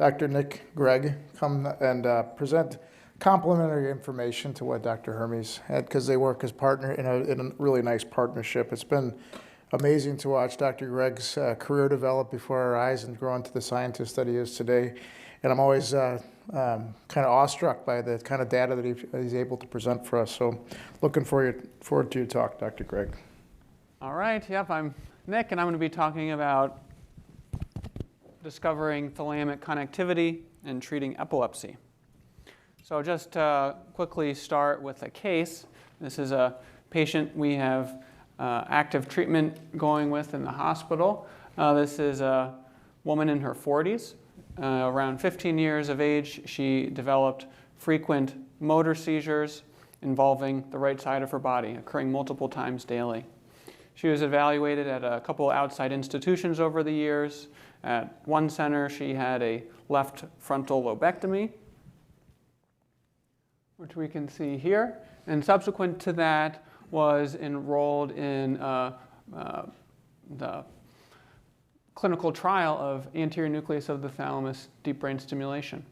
Dr. Nick Gregg come and present complementary information to what Dr. Hermes had, because they work as partner in a really nice partnership. It's been amazing to watch Dr. Gregg's career develop before our eyes and grow into the scientist that he is today. And I'm always kind of awestruck by the kind of data that he's able to present for us. So looking forward to your talk, Dr. Gregg. All right, yep, I'm Nick, and I'm going to be talking about discovering thalamic connectivity and treating epilepsy. So just to quickly start with a case. This is a patient we have active treatment going with in the hospital. This is a woman in her 40s. Around 15 years of age, she developed frequent motor seizures involving the right side of her body, occurring multiple times daily. She was evaluated at a couple outside institutions over the years. At one center, she had a left frontal lobectomy, which we can see here. And subsequent to that, was enrolled in the clinical trial of anterior nucleus of the thalamus deep brain stimulation.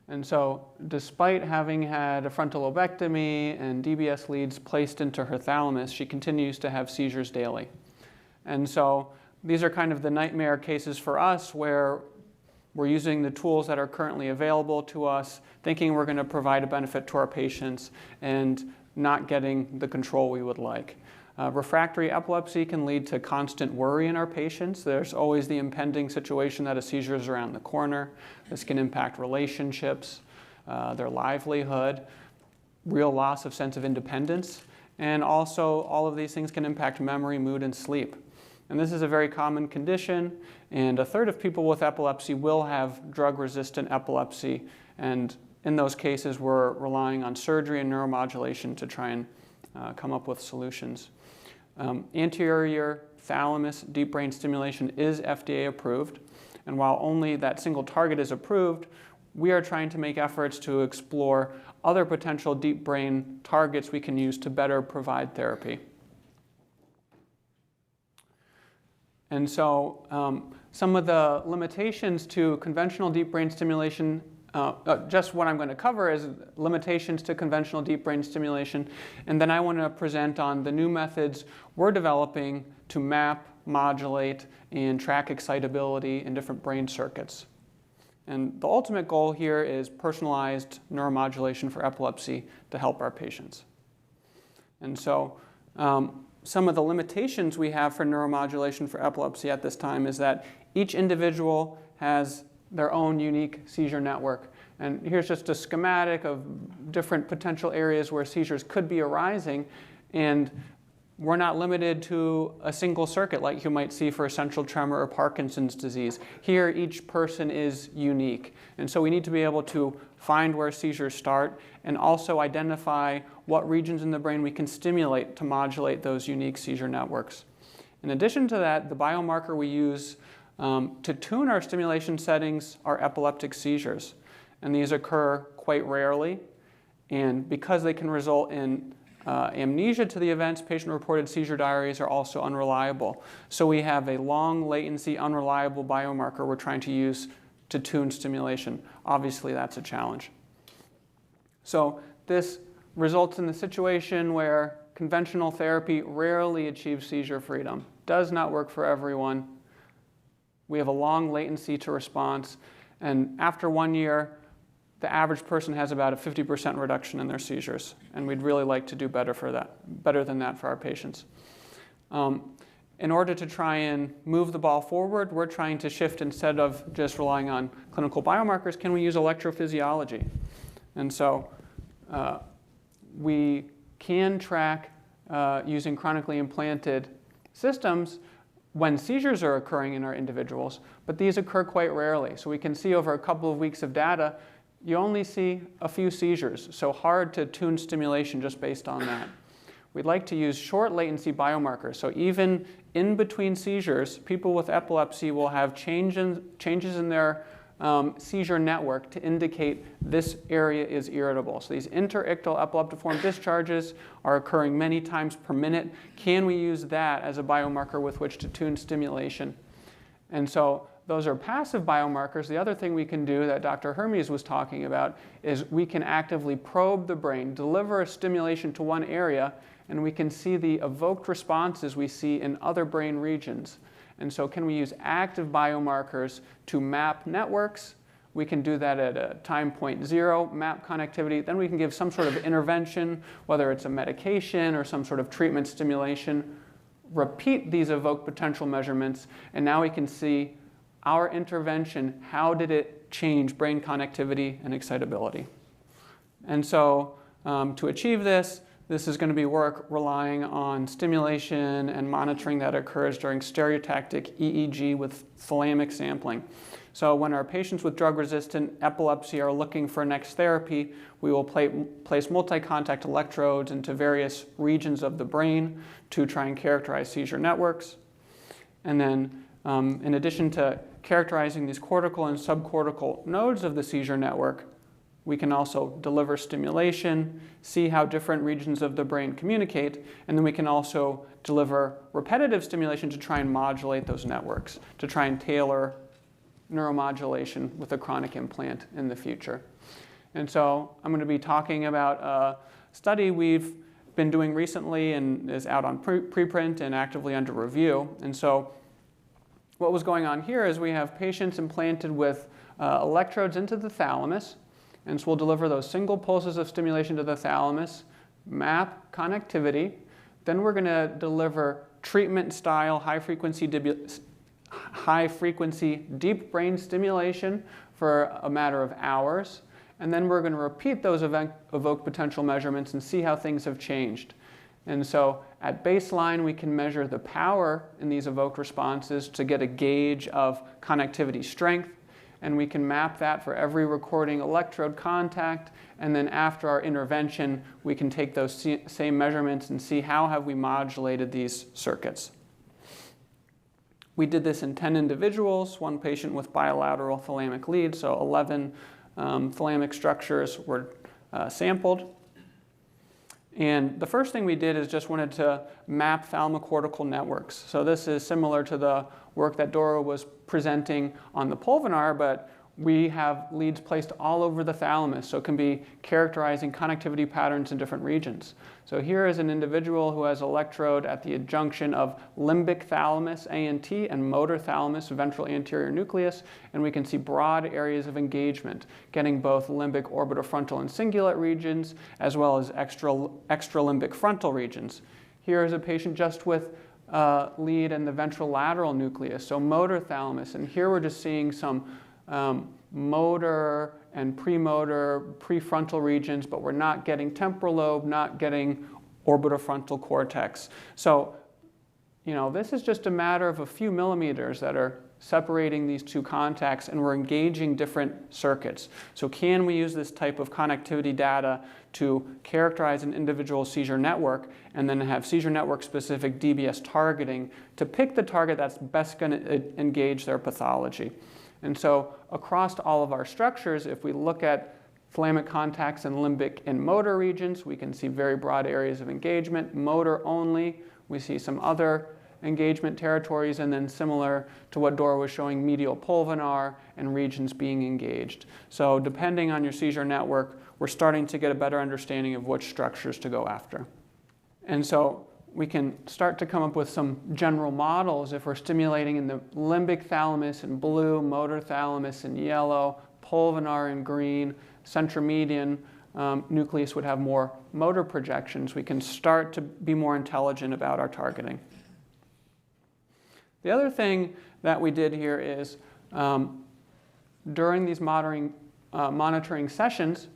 And so despite having had a frontal lobectomy and DBS leads placed into her thalamus, she continues to have seizures daily. And so these are kind of the nightmare cases for us, where we're using the tools that are currently available to us, thinking we're going to provide a benefit to our patients and not getting the control we would like. Refractory epilepsy can lead to constant worry in our patients. There's always the impending situation that a seizure is around the corner. This can impact relationships, their livelihood, real loss of sense of independence, and also all of these things can impact memory, mood, and sleep. And this is a very common condition, and a third of people with epilepsy will have drug-resistant epilepsy, and in those cases we're relying on surgery and neuromodulation to try and come up with solutions. Anterior thalamus deep brain stimulation is FDA approved, and while only that single target is approved, we are trying to make efforts to explore other potential deep brain targets we can use to better provide therapy. And so some of the limitations to conventional deep brain stimulation, just what I'm going to cover is limitations to conventional deep brain stimulation, and then I want to present on the new methods we're developing to map, modulate, and track excitability in different brain circuits. And the ultimate goal here is personalized neuromodulation for epilepsy to help our patients. And so some of the limitations we have for neuromodulation for epilepsy at this time is that each individual has their own unique seizure network. And here's just a schematic of different potential areas where seizures could be arising. And we're not limited to a single circuit like you might see for essential tremor or Parkinson's disease. Here, each person is unique. And so we need to be able to find where seizures start and also identify what regions in the brain we can stimulate to modulate those unique seizure networks. In addition to that, the biomarker we use to tune our stimulation settings are epileptic seizures. And these occur quite rarely. And because they can result in amnesia to the events, patient-reported seizure diaries are also unreliable. So we have a long latency, unreliable biomarker we're trying to use to tune stimulation. Obviously, that's a challenge. So this results in the situation where conventional therapy rarely achieves seizure freedom, does not work for everyone. We have a long latency to response, and after 1 year, the average person has about a 50% reduction in their seizures, and we'd really like to do better than that for our patients. In order to try and move the ball forward, we're trying to shift, instead of just relying on clinical biomarkers, can we use electrophysiology? And so we can track using chronically implanted systems when seizures are occurring in our individuals, but these occur quite rarely. So we can see over a couple of weeks of data, you only see a few seizures, so hard to tune stimulation just based on that. We'd like to use short latency biomarkers. So even in between seizures, people with epilepsy will have changes in their seizure network to indicate this area is irritable. So these interictal epileptiform discharges are occurring many times per minute. Can we use that as a biomarker with which to tune stimulation? And so those are passive biomarkers. The other thing we can do that Dr. Hermes was talking about is we can actively probe the brain, deliver a stimulation to one area, and we can see the evoked responses we see in other brain regions. And so can we use active biomarkers to map networks? We can do that at a time point 0, map connectivity. Then we can give some sort of intervention, whether it's a medication or some sort of treatment stimulation, repeat these evoked potential measurements, and now we can see our intervention, how did it change brain connectivity and excitability. And so to achieve this, this is going to be work relying on stimulation and monitoring that occurs during stereotactic EEG with thalamic sampling. So when our patients with drug-resistant epilepsy are looking for next therapy, we will place multi-contact electrodes into various regions of the brain to try and characterize seizure networks. And then in addition to characterizing these cortical and subcortical nodes of the seizure network, we can also deliver stimulation, see how different regions of the brain communicate, and then we can also deliver repetitive stimulation to try and modulate those networks, to try and tailor neuromodulation with a chronic implant in the future. And so I'm going to be talking about a study we've been doing recently and is out on preprint and actively under review. And so what was going on here is we have patients implanted with electrodes into the thalamus. And so we'll deliver those single pulses of stimulation to the thalamus, map connectivity. Then we're going to deliver treatment-style high-frequency deep brain stimulation for a matter of hours. And then we're going to repeat those evoked potential measurements and see how things have changed. And so at baseline, we can measure the power in these evoked responses to get a gauge of connectivity strength. And we can map that for every recording electrode contact. And then after our intervention, we can take those same measurements and see how have we modulated these circuits. We did this in 10 individuals, one patient with bilateral thalamic lead, so 11 thalamic structures were sampled. And the first thing we did is just wanted to map thalamocortical networks. So this is similar to the work that Dora was presenting on the pulvinar, but we have leads placed all over the thalamus, so it can be characterizing connectivity patterns in different regions. So here is an individual who has electrode at the junction of limbic thalamus, ANT, and motor thalamus, ventral anterior nucleus, and we can see broad areas of engagement, getting both limbic orbitofrontal and cingulate regions, as well as extralimbic frontal regions. Here is a patient just with lead in the ventrolateral nucleus, so motor thalamus, and here we're just seeing some motor and premotor, prefrontal regions, but we're not getting temporal lobe, not getting orbitofrontal cortex. So, this is just a matter of a few millimeters that are separating these two contacts, and we're engaging different circuits. So can we use this type of connectivity data to characterize an individual seizure network and then have seizure network-specific DBS targeting to pick the target that's best going to engage their pathology? And so across all of our structures, if we look at thalamic contacts in limbic and motor regions, we can see very broad areas of engagement. Motor only, we see some other engagement territories, and then similar to what Dora was showing, medial pulvinar and regions being engaged. So depending on your seizure network, we're starting to get a better understanding of which structures to go after. And so we can start to come up with some general models if we're stimulating in the limbic thalamus in blue, motor thalamus in yellow, pulvinar in green, centromedian nucleus would have more motor projections. We can start to be more intelligent about our targeting. The other thing that we did here is during these monitoring sessions,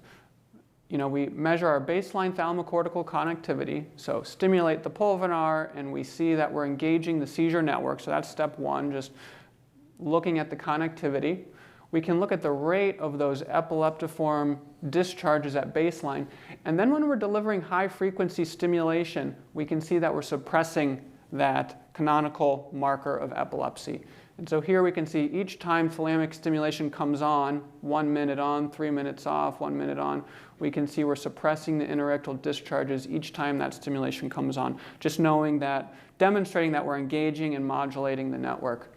we measure our baseline thalamocortical connectivity, so stimulate the pulvinar, and we see that we're engaging the seizure network. So that's step one, just looking at the connectivity. We can look at the rate of those epileptiform discharges at baseline. And then when we're delivering high-frequency stimulation, we can see that we're suppressing that canonical marker of epilepsy. And so here we can see each time thalamic stimulation comes on, 1 minute on, 3 minutes off, 1 minute on, we can see we're suppressing the interictal discharges each time that stimulation comes on, just knowing that, demonstrating that we're engaging and modulating the network.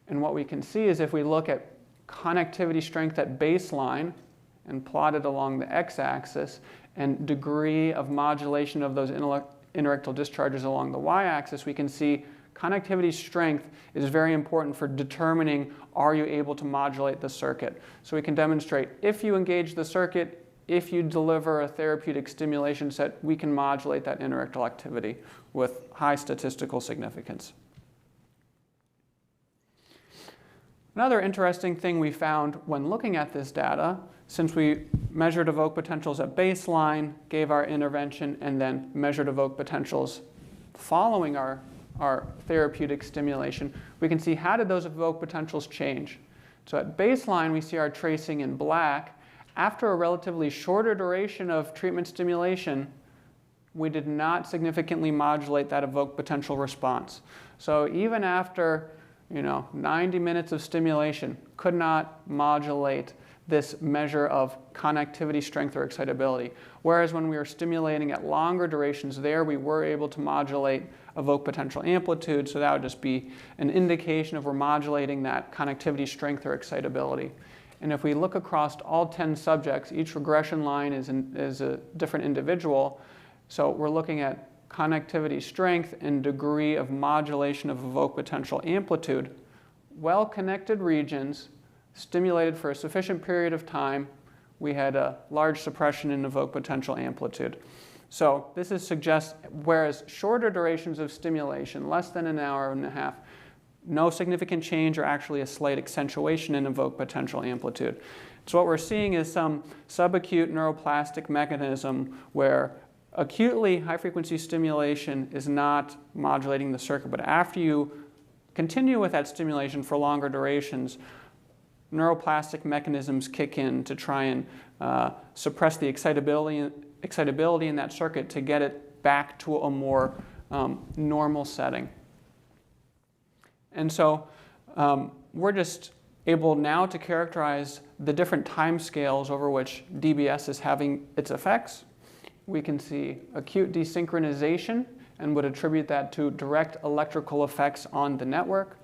And what we can see is if we look at connectivity strength at baseline and plot it along the x-axis and degree of modulation of those interictal discharges along the y-axis, we can see connectivity strength is very important for determining are you able to modulate the circuit. So we can demonstrate if you engage the circuit, if you deliver a therapeutic stimulation set, we can modulate that interictal activity with high statistical significance. Another interesting thing we found when looking at this data, since we measured evoked potentials at baseline, gave our intervention, and then measured evoked potentials following our therapeutic stimulation, we can see how did those evoked potentials change. So at baseline, we see our tracing in black. After a relatively shorter duration of treatment stimulation, we did not significantly modulate that evoked potential response. So even after 90 minutes of stimulation, could not modulate this measure of connectivity strength or excitability. Whereas when we were stimulating at longer durations there, we were able to modulate evoked potential amplitude, so that would just be an indication of we're modulating that connectivity strength or excitability. And if we look across all 10 subjects, each regression line is a different individual. So we're looking at connectivity strength and degree of modulation of evoked potential amplitude. Well-connected regions stimulated for a sufficient period of time, we had a large suppression in evoked potential amplitude. So this suggests, whereas shorter durations of stimulation, less than an hour and a half, no significant change or actually a slight accentuation in evoked potential amplitude. So what we're seeing is some subacute neuroplastic mechanism where acutely high-frequency stimulation is not modulating the circuit, but after you continue with that stimulation for longer durations, neuroplastic mechanisms kick in to try and suppress the excitability in that circuit to get it back to a more normal setting. And so we're just able now to characterize the different time scales over which DBS is having its effects. We can see acute desynchronization and would attribute that to direct electrical effects on the network,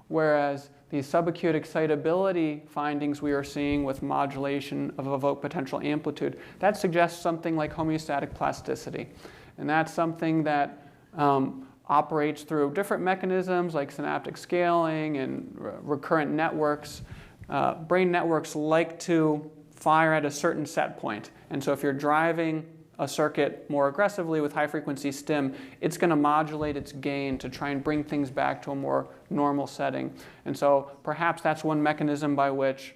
whereas the subacute excitability findings we are seeing with modulation of evoked potential amplitude, that suggests something like homeostatic plasticity. And that's something that operates through different mechanisms like synaptic scaling and recurrent networks. Brain networks like to fire at a certain set point. And so if you're driving a circuit more aggressively with high-frequency stim, it's going to modulate its gain to try and bring things back to a more normal setting. And so perhaps that's one mechanism by which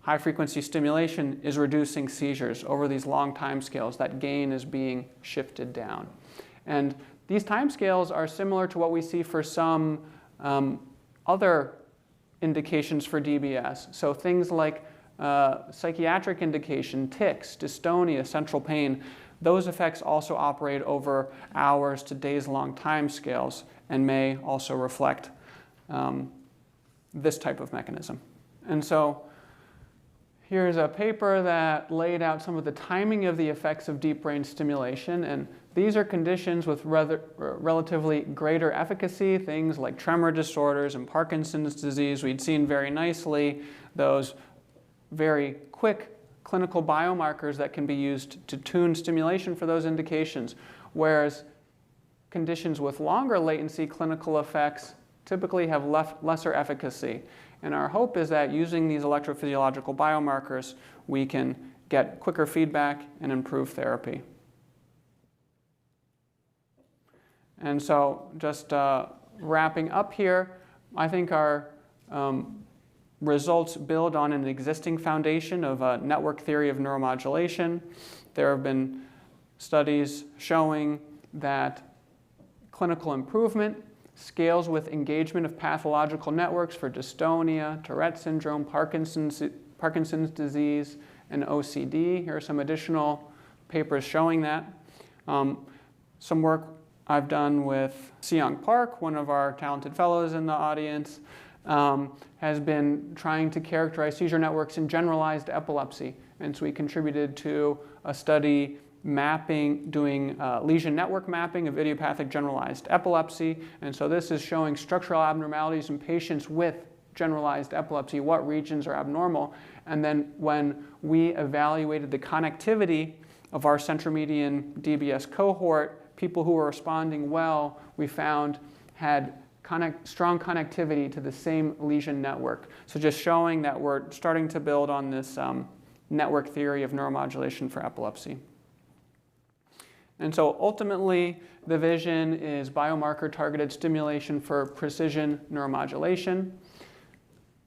high-frequency stimulation is reducing seizures over these long time scales. That gain is being shifted down. And these time scales are similar to what we see for some other indications for DBS. So things like psychiatric indication, tics, dystonia, central pain, those effects also operate over hours to days-long time scales and may also reflect this type of mechanism. And so here's a paper that laid out some of the timing of the effects of deep brain stimulation. And these are conditions with relatively greater efficacy, things like tremor disorders and Parkinson's disease. We'd seen very nicely those very quick clinical biomarkers that can be used to tune stimulation for those indications, whereas conditions with longer latency clinical effects typically have lesser efficacy. And our hope is that using these electrophysiological biomarkers, we can get quicker feedback and improve therapy. And so just wrapping up here, I think our results build on an existing foundation of a network theory of neuromodulation. There have been studies showing that clinical improvement scales with engagement of pathological networks for dystonia, Tourette syndrome, Parkinson's disease, and OCD. Here are some additional papers showing that. Some work I've done with Seong Park, one of our talented fellows in the audience, has been trying to characterize seizure networks in generalized epilepsy. And so we contributed to a study doing lesion network mapping of idiopathic generalized epilepsy. And so this is showing structural abnormalities in patients with generalized epilepsy, what regions are abnormal. And then when we evaluated the connectivity of our centromedian DBS cohort, people who were responding well, we found had strong connectivity to the same lesion network. So just showing that we're starting to build on this network theory of neuromodulation for epilepsy. And so ultimately, the vision is biomarker-targeted stimulation for precision neuromodulation.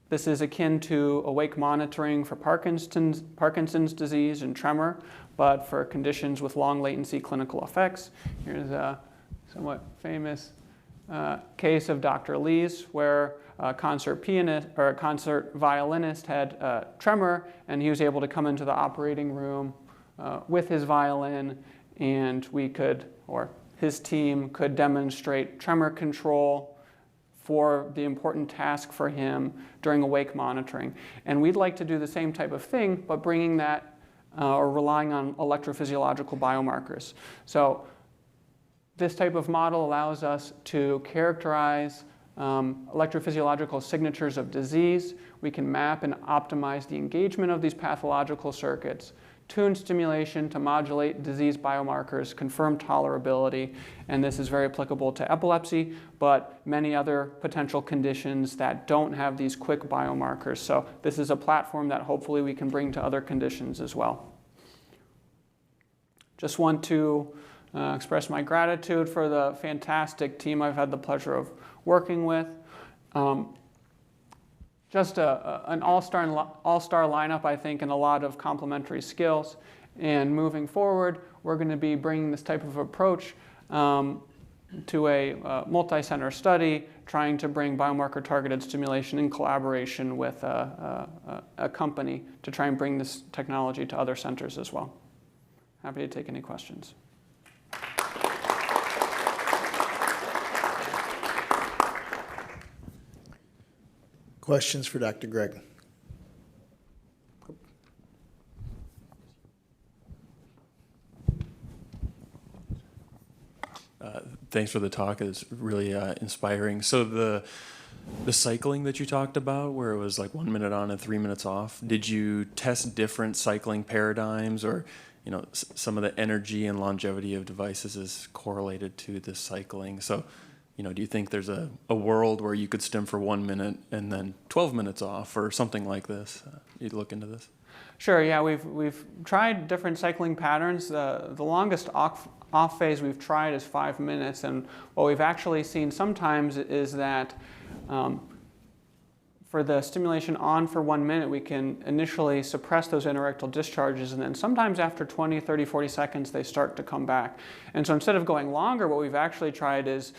This is akin to awake monitoring for Parkinson's disease and tremor, but for conditions with long latency clinical effects. Here's a somewhat famous case of Dr. Lee's, where a concert pianist or a concert violinist had tremor, and he was able to come into the operating room with his violin, and we could, or his team could demonstrate tremor control for the important task for him during awake monitoring. And we'd like to do the same type of thing, but bringing that or relying on electrophysiological biomarkers. So this type of model allows us to characterize electrophysiological signatures of disease. We can map and optimize the engagement of these pathological circuits, tune stimulation to modulate disease biomarkers, confirm tolerability, and this is very applicable to epilepsy, but many other potential conditions that don't have these quick biomarkers. So this is a platform that hopefully we can bring to other conditions as well. Just want to express my gratitude for the fantastic team I've had the pleasure of working with. Just an all-star lineup, I think, and a lot of complementary skills. And moving forward, we're going to be bringing this type of approach to a multi-center study, trying to bring biomarker-targeted stimulation in collaboration with a company to try and bring this technology to other centers as well. Happy to take any questions. Questions for Dr. Gregg? Thanks for the talk. It's really inspiring. So the cycling that you talked about, where it was like 1 minute on and 3 minutes off, did you test different cycling paradigms, or some of the energy and longevity of devices is correlated to this cycling? So do you think there's a world where you could stim for 1 minute and then 12 minutes off or something like this? You'd look into this? Sure, yeah, we've tried different cycling patterns. The longest off phase we've tried is 5 minutes, and what we've actually seen sometimes is that for the stimulation on for 1 minute, we can initially suppress those interictal discharges, and then sometimes after 20, 30, 40 seconds, they start to come back. And so instead of going longer, what we've actually tried is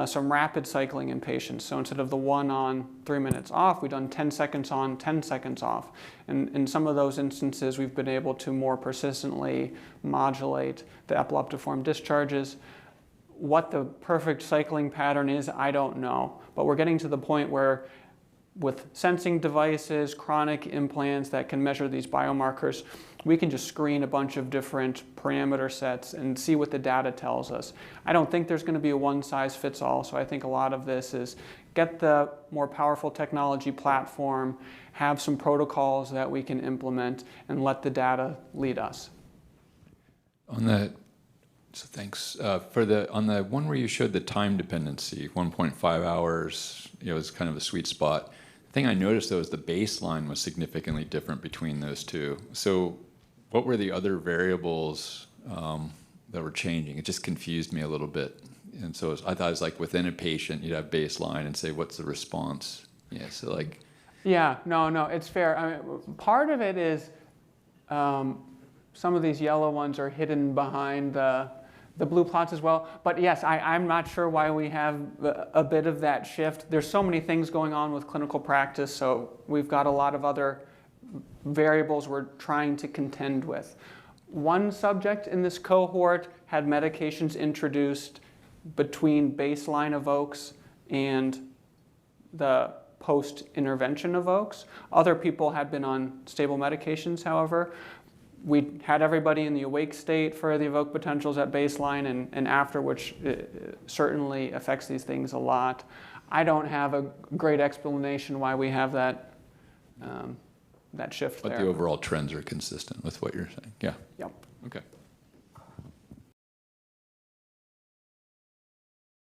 some rapid cycling in patients. So instead of the 1 on, 3 minutes off, we've done 10 seconds on, 10 seconds off. And in some of those instances, we've been able to more persistently modulate the epileptiform discharges. What the perfect cycling pattern is, I don't know. But we're getting to the point where with sensing devices, chronic implants that can measure these biomarkers, we can just screen a bunch of different parameter sets and see what the data tells us. I don't think there's going to be a one-size-fits-all, so I think a lot of this is get the more powerful technology platform, have some protocols that we can implement, and let the data lead us. So thanks. On the one where you showed the time dependency, 1.5 hours, is kind of a sweet spot. The thing I noticed, though, is the baseline was significantly different between those two. So what were the other variables that were changing? It just confused me a little bit. And so I thought it was like within a patient, you'd have baseline and say, what's the response? Yeah, no, it's fair. I mean, part of it is some of these yellow ones are hidden behind the blue plots as well. But yes, I'm not sure why we have a bit of that shift. There's so many things going on with clinical practice, so we've got a lot of other variables we're trying to contend with. One subject in this cohort had medications introduced between baseline evokes and the post-intervention evokes. Other people had been on stable medications, however. we had everybody in the awake state for the evoked potentials at baseline and after, which certainly affects these things a lot. I don't have a great explanation why we have that, that shift But there. the overall trends are consistent with what you're saying. Yeah. Yep.